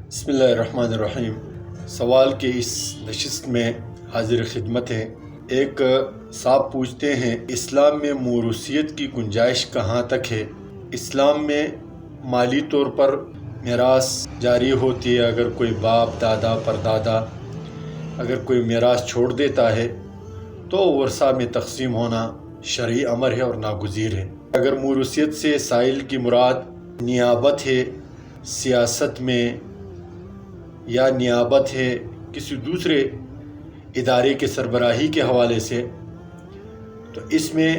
بسم اللہ الرحمن الرحیم۔ سوال کے اس نشست میں حاضر خدمت ہیں۔ ایک صاحب پوچھتے ہیں، اسلام میں موروثیت کی گنجائش کہاں تک ہے؟ اسلام میں مالی طور پر میراث جاری ہوتی ہے۔ اگر کوئی باپ، دادا، پردادا اگر کوئی میراث چھوڑ دیتا ہے تو ورثہ میں تقسیم ہونا شرعی امر ہے اور ناگزیر ہے۔ اگر موروثیت سے سائل کی مراد نیابت ہے سیاست میں، یا نیابت ہے کسی دوسرے ادارے کے سربراہی کے حوالے سے، تو اس میں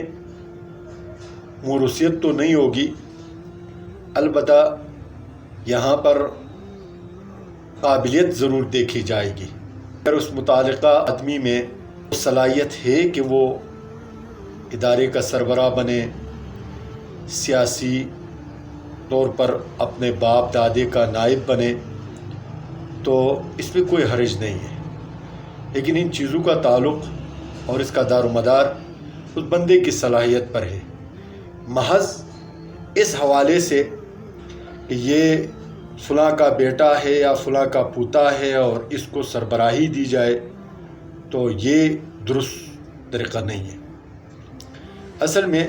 موروثیت تو نہیں ہوگی، البتہ یہاں پر قابلیت ضرور دیکھی جائے گی۔ اگر اس متعلقہ آدمی میں صلاحیت ہے کہ وہ ادارے کا سربراہ بنے، سیاسی طور پر اپنے باپ دادے کا نائب بنے، تو اس میں کوئی حرج نہیں ہے۔ لیکن ان چیزوں کا تعلق اور اس کا دار و مدار اس بندے کی صلاحیت پر ہے۔ محض اس حوالے سے کہ یہ فلاں کا بیٹا ہے یا فلاں کا پوتا ہے اور اس کو سربراہی دی جائے، تو یہ درست طریقہ نہیں ہے۔ اصل میں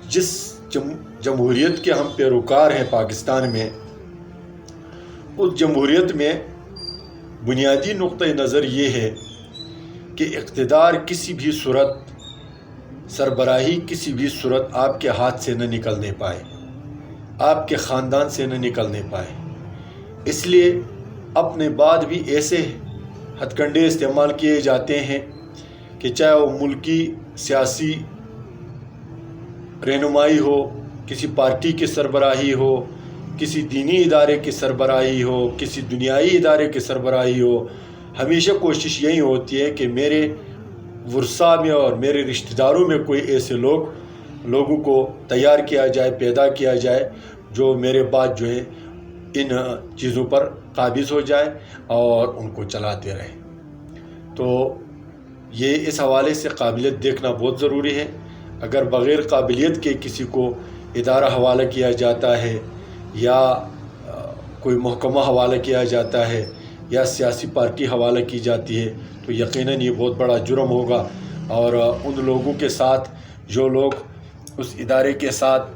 جس جمہوریت کے ہم پیروکار ہیں پاکستان میں، اس جمہوریت میں بنیادی نقطہ نظر یہ ہے کہ اقتدار کسی بھی صورت، سربراہی کسی بھی صورت آپ کے ہاتھ سے نہ نکلنے پائے، آپ کے خاندان سے نہ نکلنے پائے۔ اس لیے اپنے بعد بھی ایسے ہتھ کنڈے استعمال کیے جاتے ہیں کہ چاہے وہ ملکی سیاسی رہنمائی ہو، کسی پارٹی کی سربراہی ہو، کسی دینی ادارے کی سربراہی ہو، کسی دنیائی ادارے کی سربراہی ہو، ہمیشہ کوشش یہی ہوتی ہے کہ میرے ورثہ میں اور میرے رشتہ داروں میں کوئی ایسے لوگوں کو تیار کیا جائے، پیدا کیا جائے، جو میرے بعد جو ہے ان چیزوں پر قابض ہو جائے اور ان کو چلاتے رہے۔ تو یہ اس حوالے سے قابلیت دیکھنا بہت ضروری ہے۔ اگر بغیر قابلیت کے کسی کو ادارہ حوالہ کیا جاتا ہے، یا کوئی محکمہ حوالہ کیا جاتا ہے، یا سیاسی پارٹی حوالہ کی جاتی ہے، تو یقیناً یہ بہت بڑا جرم ہوگا، اور ان لوگوں کے ساتھ جو لوگ اس ادارے کے ساتھ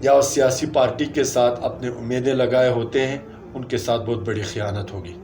یا اس سیاسی پارٹی کے ساتھ اپنے امیدیں لگائے ہوتے ہیں، ان کے ساتھ بہت بڑی خیانت ہوگی۔